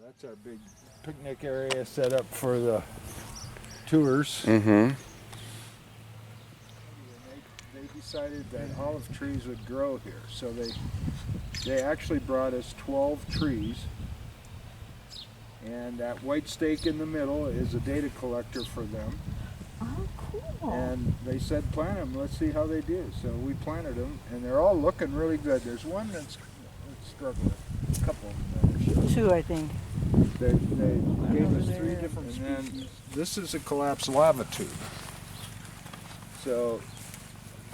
That's our big picnic area set up for the tours. Mm-hmm. They decided that olive trees would grow here, so they actually brought us 12 trees, and that white stake in the middle is a data collector for them. Oh, cool. And they said plant them, let's see how they do. So we planted them, and they're all looking really good. There's one that's struggling, a couple of them that are Two, I think. They gave us there. 3 different species. And then this is a collapsed lava tube. So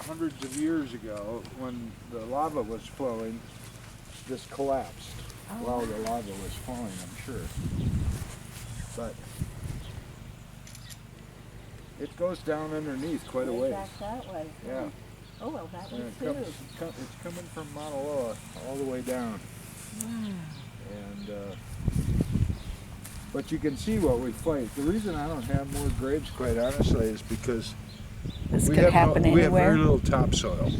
hundreds of years ago, when the lava was flowing, this collapsed while the lava was falling, I'm sure. But it goes down underneath quite a ways. Back that way. Yeah. Oh, well, that And way it too. it's coming from Mauna Loa all the way down. Wow. And but you can see what we fight. The reason I don't have more grapes, quite honestly, is because This we could have happen we have anywhere. very little topsoil,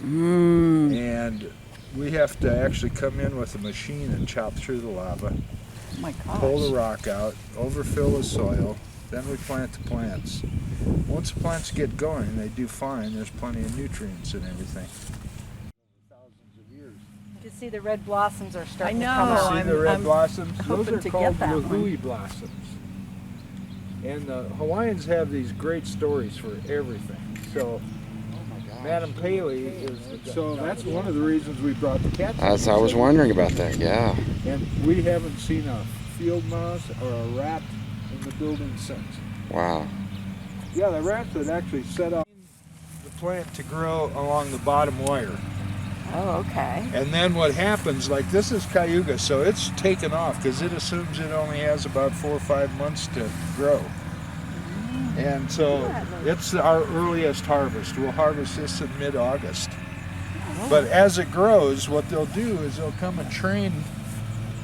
Mm. and we have to actually come in with a machine and chop through the lava, Oh my gosh. pull the rock out, overfill the soil, then we plant the plants. Once the plants get going, they do fine. There's plenty of nutrients and everything. Thousands of years. You can see the red blossoms are starting You to come see on. the red blossoms? Those hoping are to called get that one. lahui blossoms. And the Hawaiians have these great stories for everything. So, Madam Paley is. So that's one of the reasons we brought the cats. As I was wondering about that, yeah. And we haven't seen a field mouse or a rat in the building since. Wow. Yeah, the rats had actually set up the plant to grow along the bottom wire. Oh, okay. And then what happens, like this is cayuga, so it's taken off because it assumes it only has about 4 or 5 months to grow. And so it's our earliest harvest. We'll harvest this in mid-August. But as it grows, what they'll do is they'll come and train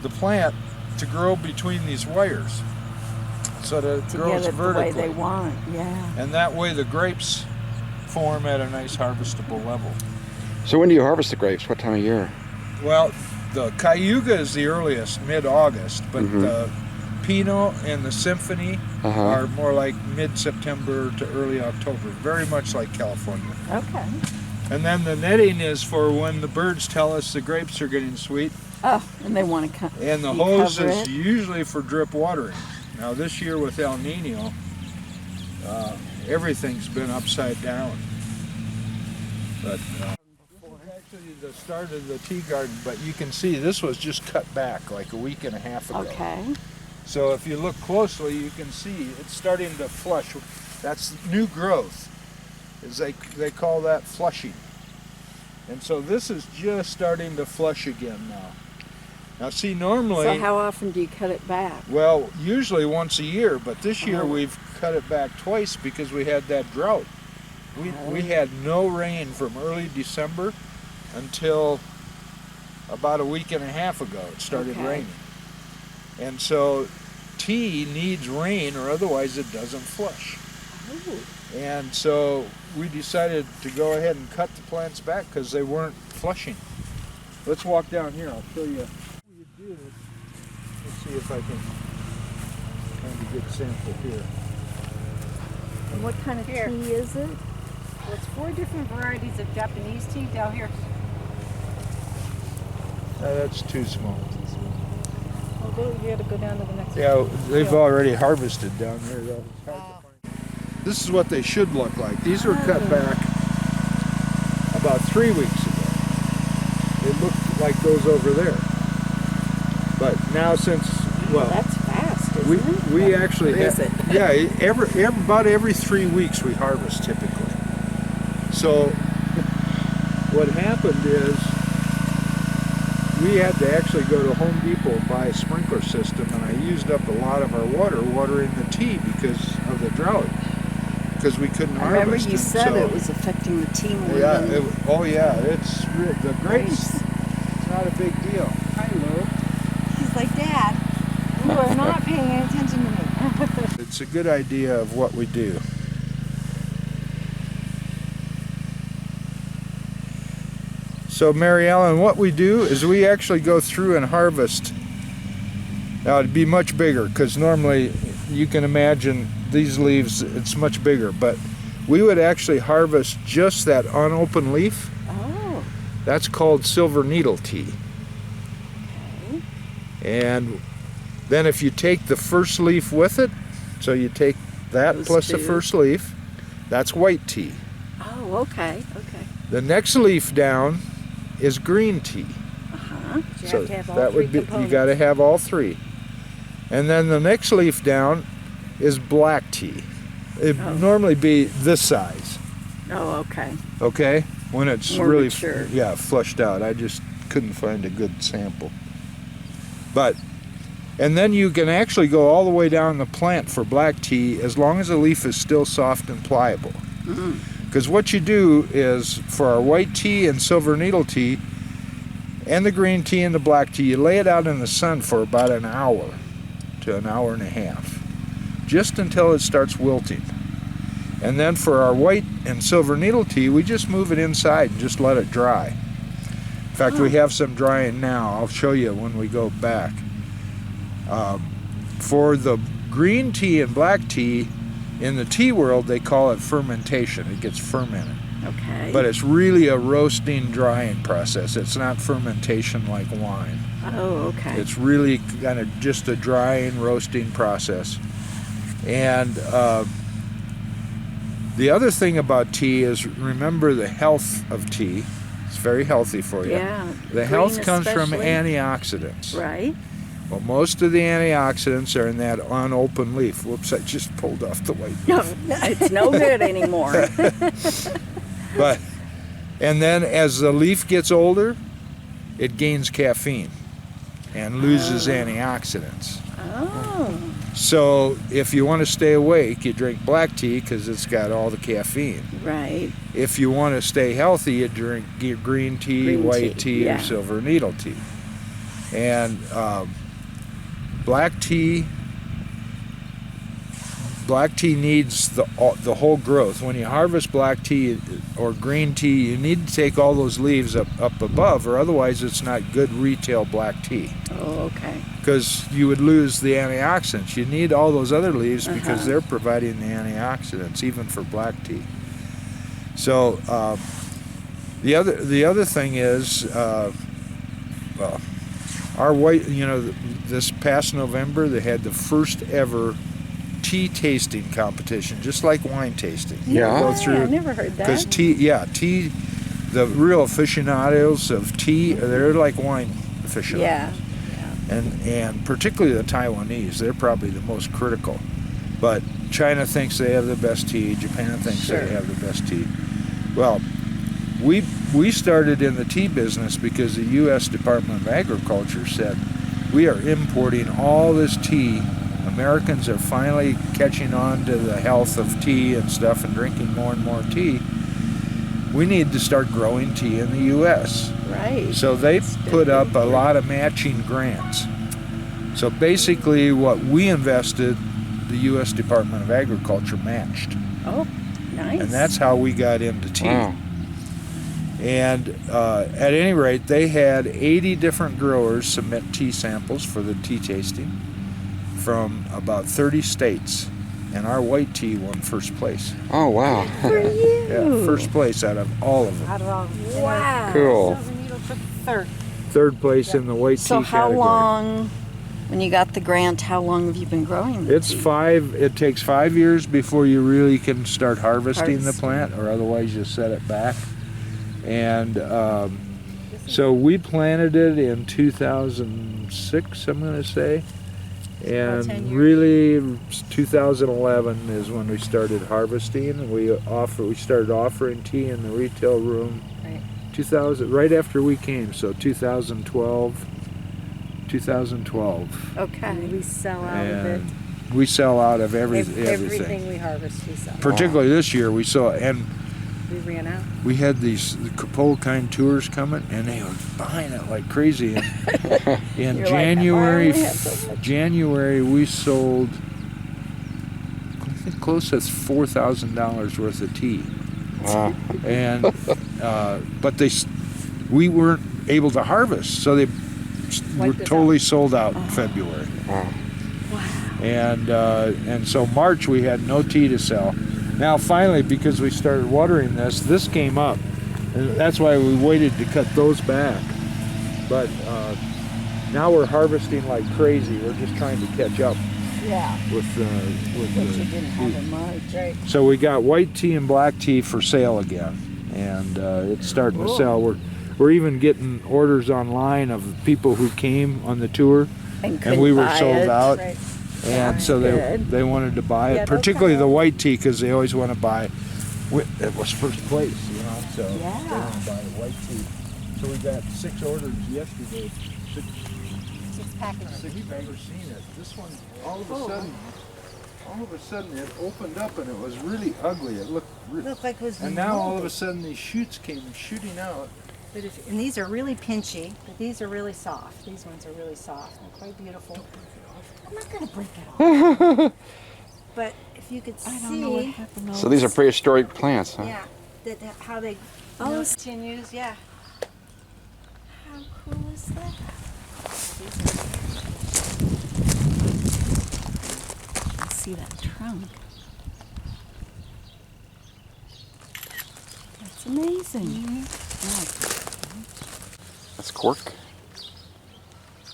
the plant to grow between these wires so that it To grows get it vertically. the way they want, yeah. And that way the grapes form at a nice harvestable level. So when do you harvest the grapes? What time of year? Well, the cayuga is the earliest, mid-August, but Mhm. the Pinot and the Symphony Uh-huh. are more like mid-September to early October, very much like California. Okay. And then the netting is for when the birds tell us the grapes are getting sweet, Oh, and they want to come. and the You hose cover is it? usually for drip watering. Now this year with El Nino, everything's been upside down. But this is actually the start of the tea garden, but you can see this was just cut back like a week and a half ago. Okay. So if you look closely, you can see it's starting to flush. That's new growth. They call that flushing. And so this is just starting to flush again now. Now see, normally, So how often do you cut it back? well, usually once a year, but this year we've cut it back twice because we had that drought. We had no rain from early December until about a week and a half ago. It started Okay. raining. And so tea needs rain or otherwise it doesn't flush. Oh. And so we decided to go ahead and cut the plants back because they weren't flushing. Let's walk down here. I'll show you. What you do, let's see if I can find a good sample here. And what kind of Here. tea is it? Well, it's 4 different varieties of Japanese tea down here. That's too small. Although you got to go down to the next one. Yeah, they've already harvested down here though. It's hard to find. This is what they should look like. These were cut back about 3 weeks ago. They look like those over there. But now since, well, That's fast, isn't it? we actually Or is it? yeah, about every 3 weeks we harvest typically. So what happened is we had to actually go to Home Depot and buy a sprinkler system, and I used up a lot of our water watering the tea because of the drought, because we couldn't I harvest. remember you and said so, it was affecting the tea more yeah, than it's the grapes. It's not a big deal. Hi, Lou. He's like, Dad, you are not paying attention to me. It's a good idea of what we do. So Mary Ellen, what we do is we actually go through and harvest Now it'd be much bigger because normally you can imagine these leaves, it's much bigger, but we would actually harvest just that unopened leaf. Oh. That's called silver needle tea. Okay. And then if you take the first leaf with it, so you take that Those plus the two. first leaf, that's white tea. Oh, okay. Okay. The next leaf down is green tea. Uh-huh. You So have to have all that three would be, you components. got to have all three. And then the next leaf down is black tea. It'd Oh. normally be this size, Oh, okay. okay? When it's More really, mature. yeah, flushed out. I just couldn't find a good sample. But, and then you can actually go all the way down the plant for black tea as long as the leaf is still soft and pliable. Mm. Because what you do is, for our white tea and silver needle tea, and the green tea and the black tea, you lay it out in the sun for about an hour to an hour and a half, just until it starts wilting. And then for our white and silver needle tea, we just move it inside and just let it dry. In fact, we have some drying now. I'll show you when we go back. For the green tea and black tea, in the tea world, they call it fermentation. It gets fermented. Okay. But it's really a roasting, drying process. It's not fermentation like wine. Oh, okay. It's really kind of just a drying, roasting process. And the other thing about tea is, remember the health of tea. It's very healthy for you. Yeah. The health green comes from especially. antioxidants. Right. Well, most of the antioxidants are in that unopened leaf. Whoops, I just pulled off the white leaf. No, it's no good anymore. But, and then as the leaf gets older, it gains caffeine and loses antioxidants. Oh. So if you want to stay awake, you drink black tea because it's got all the caffeine. Right. If you want to stay healthy, you drink green tea, Green white tea, tea, yeah. or silver needle tea. And black tea needs the whole growth. When you harvest black tea or green tea, you need to take all those leaves up above, or otherwise it's not good retail black tea. Oh, okay. Because you would lose the antioxidants. You need all those other leaves because Uh-huh. they're providing the antioxidants, even for black tea. So the other thing is, well, our white, this past November they had the first ever tea tasting competition, just like wine tasting. Yeah. Go I through, never heard that. because tea, the real aficionados of tea, they're like wine aficionados. Yeah. And particularly the Taiwanese, they're probably the most critical. But China thinks they have the best tea. Japan thinks Sure. they have the best tea. Well, we started in the tea business because the U.S. Department of Agriculture said, we are importing all this tea. Americans are finally catching on to the health of tea and stuff and drinking more and more tea. We need to start growing tea in the U.S. Right. So they put up a lot of matching grants. So basically what we invested, the U.S. Department of Agriculture matched. Oh, nice. And that's how we got into tea. Wow. And at any rate, they had 80 different growers submit tea samples for the tea tasting from about 30 states. And our white tea won first place. Oh, wow. For you. Yeah, first place out of all of them. Out of all. Wow. Cool. Silver needle took third. Third place in the white So tea how category. long, when you got the grant, how long have you been growing the It tea? takes 5 years before you really can start harvesting the Harvesting. plant, or otherwise you set it back. And so we planted it in 2006, I'm going to say. about 10 And years. really 2011 is when we started harvesting. We started offering tea in the retail room. Right. 2000, right after we came, so 2012. Okay. And we sell out of it. And we sell out of everything. Everything we harvest, we sell. Particularly this year, we saw, and We ran out. we had these Capole-kind tours coming, and they were buying it like crazy. And in You're like, January, "I only have so much." January we sold, I think, close to $4,000 worth of tea. Wow. And but we weren't able to harvest, so were totally sold out in February. Wow. And so March we had no tea to sell. Now finally, because we started watering this came up, and that's why we waited to cut those back. But now we're harvesting like crazy. We're just trying to catch up with Which you didn't have in March, right? So we got white tea and black tea for sale again, and it's starting to sell. We're even getting orders online of people who came on the tour, and we were sold out. Right. And so they wanted to buy it, Yeah, particularly okay. the white tea, because they always want to buy. It was first place, you know. So they want to buy the white tea. So we got 6 orders yesterday. 6 packages. We've never seen it. This one, all of a sudden, it opened up and it was really ugly. It looked Looked like it was. and now all of a sudden these shoots came shooting out. And these are really pinchy, but these are really soft. These ones are really soft and quite beautiful. I'm not going to break it off. But if you could see, So these are prehistoric plants, huh? yeah, how they continues, yeah. How cool is that? I see that trunk. That's amazing. That's cork.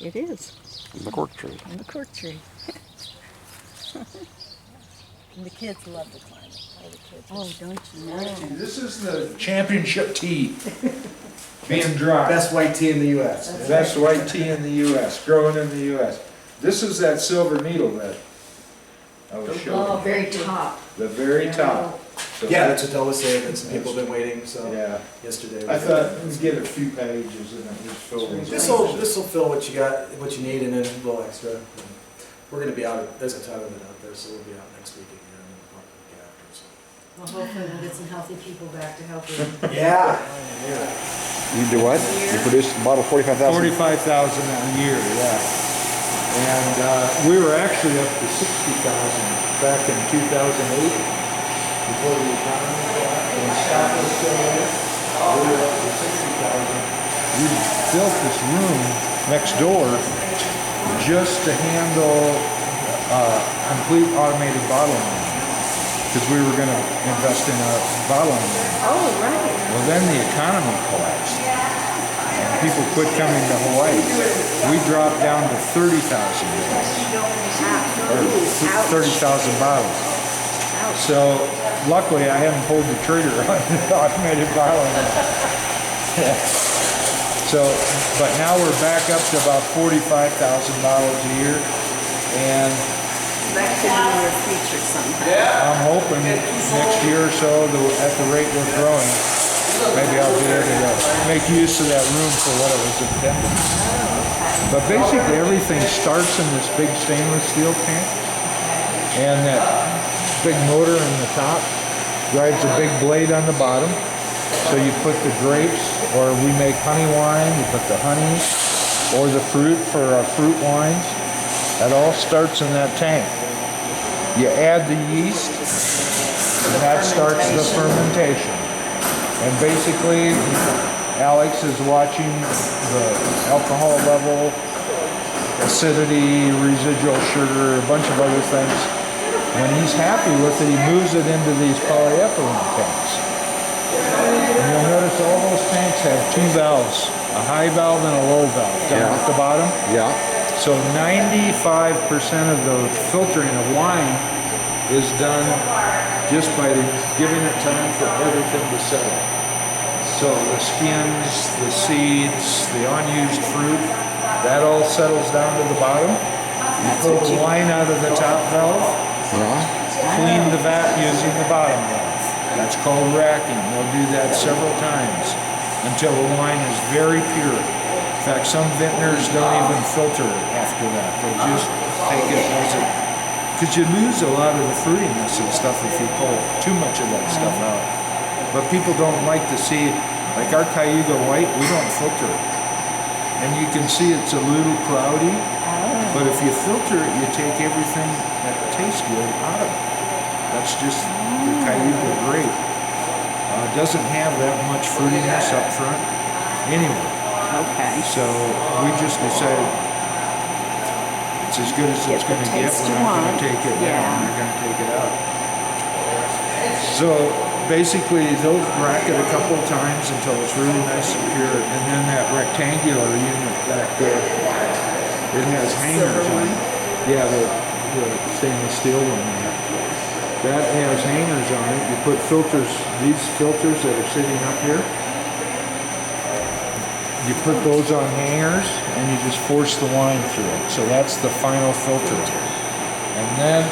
It is. The cork tree. And the cork tree. And the kids love the climate. All the kids. Oh, don't you know? This is the championship tea being dry. Best white tea in the U.S. Best white tea in the U.S., growing in the U.S. This is that silver needle that I was showing. you. very top. The very top. So Yeah, that's what Del was saying, that some people have been waiting, so Yeah. yesterday. I thought we'd get a few pages and it was filled with. This'll fill what you got, what you need, and then a little extra. We're gonna be out, there's a ton of it out there, so we'll be out next week again, and the week after, so. Well, hopefully we'll get some healthy people back to help you. Yeah. You do what? You produce a bottle 45,000? 45,000 a year, yeah. And we were actually up to 60,000 back in 2008, before the economy collapsed. When stock was still there, we were up to 60,000. We built this room next door just to handle complete automated bottling, because we were going to invest in a bottling line. Oh, right. Well, then the economy collapsed. And people quit coming to Hawaii. We dropped down to 30,000 or 30,000 bottles. So luckily I haven't pulled the trigger on the automated bottling line. So, but now we're back up to about 45,000 bottles a year, and That could be your future sometime. I'm hoping next year or so, at the rate we're growing, maybe I'll be able to make use of that room for what it was intended. But basically everything starts in this big stainless steel tank, and that big motor in the top drives a big blade on the bottom. So you put the grapes, or we make honey wine, you put the honey, or the fruit for our fruit wines. That all starts in that tank. You add the yeast, and that starts the fermentation. And basically, Alex is watching the alcohol level, acidity, residual sugar, a bunch of other things. When he's happy with it, he moves it into these polyethylene tanks. And you'll notice all those tanks have 2 valves, a high valve and a low valve down at the bottom. Yeah. So 95% of the filtering of wine is done just by giving it time for everything to settle. So the skins, the seeds, the unused fruit, that all settles down to the bottom. You pull the wine out of the top valve, clean the vat using the bottom valve. That's called racking. They'll do that several times until the wine is very pure. In fact, some vintners don't even filter it after that. They'll just take it as it, because you lose a lot of the fruitiness and stuff if you pull too much of that stuff out. But people don't like to see, like our Cayuga White, we don't filter it. And you can see it's a little cloudy, but if you filter it, you take everything that tastes good out of it. That's just the Cayuga grape. Doesn't have that much fruitiness up front. Anyway, Okay. So we just decided it's as good as Get it's the going to get. taste We're you not going want. to take it Yeah. down. We're going to take it out. So basically, they'll rack it a couple of times until it's really nice and pure. And then that rectangular unit back there, it has hangers on it. Yeah, the stainless steel one there. That has hangers on it. You put filters, these filters that are sitting up here, you put those on hangers and you just force the wine through it. So that's the final filter. And then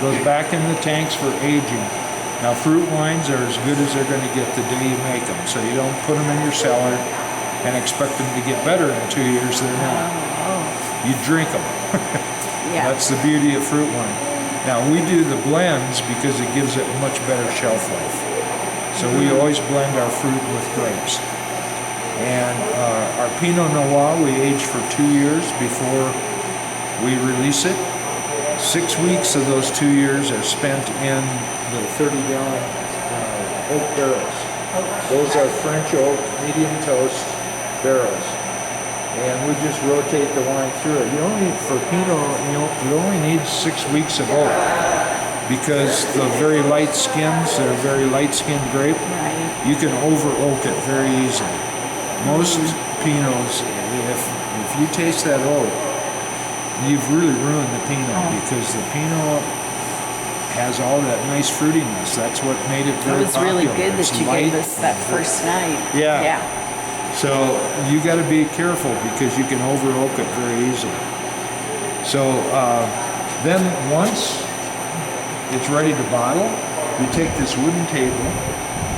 goes back in the tanks for aging. Now fruit wines are as good as they're going to get the day you make them. So you don't put them in your cellar and expect them to get better in 2 years. They're not. You drink them. Yeah. That's the beauty of fruit wine. Now we do the blends because it gives it much better shelf life. So we always blend our fruit with grapes. And our Pinot Noir we age for 2 years before we release it. 6 weeks of those 2 years are spent in the 30-gallon oak barrels. Those are French oak, medium toast barrels. And we just rotate the wine through it. You only, for Pinot, you only need 6 weeks of oak because the very light skins, they're a very light-skinned grape. Right. You can over-oak it very easily. Most Pinots, if you taste that oak, you've really ruined the Pinot because the Pinot has all that nice fruitiness. That's what made it It very was popular. really good It's that you light gave us that first night. Yeah. Yeah. So you got to be careful because you can over oak it very easily. So then once it's ready to bottle, you take this wooden table.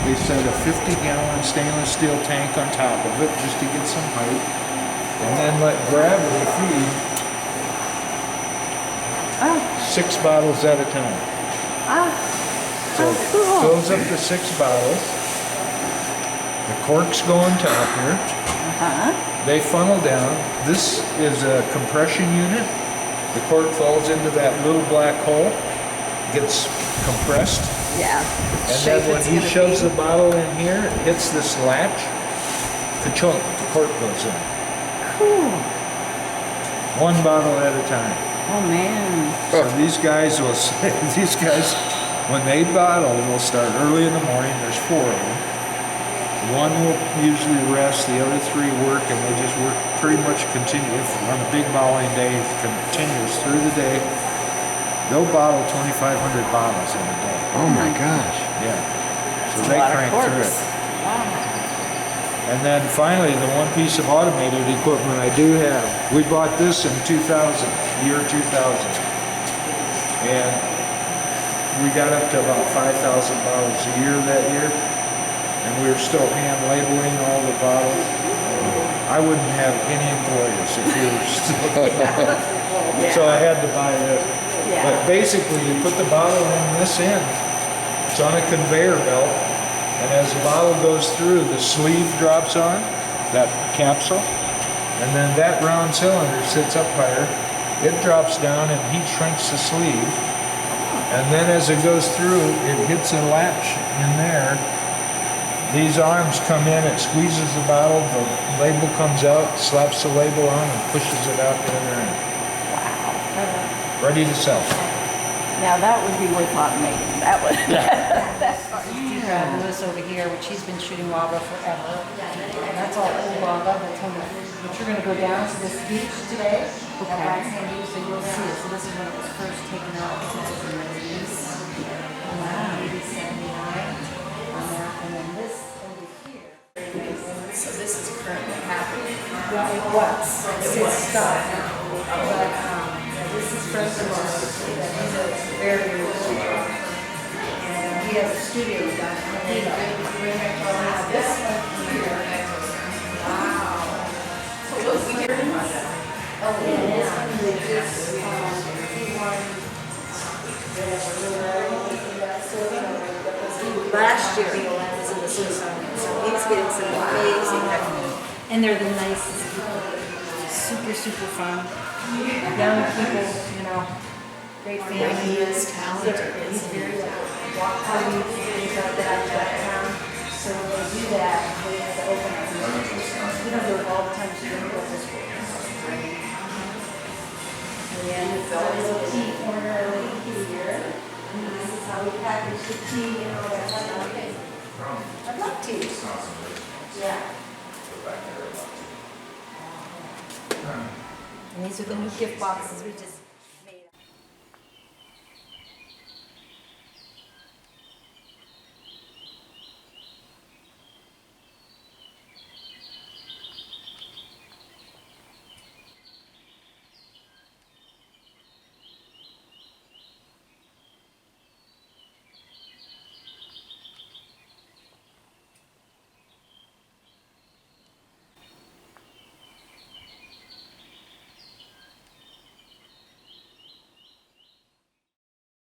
They set a 50-gallon stainless steel tank on top of it just to get some height, and then let gravity feed 6 bottles at a time. So it fills up to 6 bottles. The corks go on top here. They funnel down. This is a compression unit. The cork falls into that little black hole, gets compressed. Yeah. And then when he shoves the bottle in here, it hits this latch, ka-chunk, the cork goes in. Cool. 1 bottle at a time. Oh man. So these guys will, when they bottle, they'll start early in the morning. There's 4 of them. 1 will usually rest, the other 3 work, and they just work pretty much continuous on a big bottling day, continuous through the day. They'll bottle 2,500 bottles in a day. Oh my gosh. Yeah. So That's a they lot of crank through corks. it. Wow. And then finally, the one piece of automated equipment I do have, we bought this in 2000, year 2000. And we got up to about 5,000 bottles a year that year. And we were still hand labeling all the bottles. I wouldn't have any employees if we were still. So I had to buy this. Yeah. But basically, you put the bottle in this end. It's on a conveyor belt. And as the bottle goes through, the sleeve drops on, that capsule. And then that round cylinder sits up higher. It drops down and heat shrinks the sleeve. And then as it goes through, it hits a latch in there. These arms come in, it squeezes the bottle, the label comes out, slaps the label on, and pushes it out the other end. Wow. Ready to sell. Now that would be worth automating. That would. Lewis over here, which he's been shooting lava forever. And that's all old lava. That's when but you're going to go down to this beach today. Okay. So you'll see it. So this is when it was first taken out. Wow. 79 on there. And then this over here. So this is currently happening. Well, it was. It's stopped now. But this is Fred Morris. He's a very good shooter. He has a studio down in this one here. Wow. Oh, yeah. This one they just, he won last year he was in the Smithsonian, so he's getting some amazing recognition. And they're the nicest people. Super, super fun. Young people, you know, great families. He is talented. He's very talented. Walk parties, things like that, So when they do that, they have to open up. We don't do it And it's a little tea corner, a little here. And this is how we package the tea and all that stuff. I love tea. Yeah. And these are the new gift boxes we just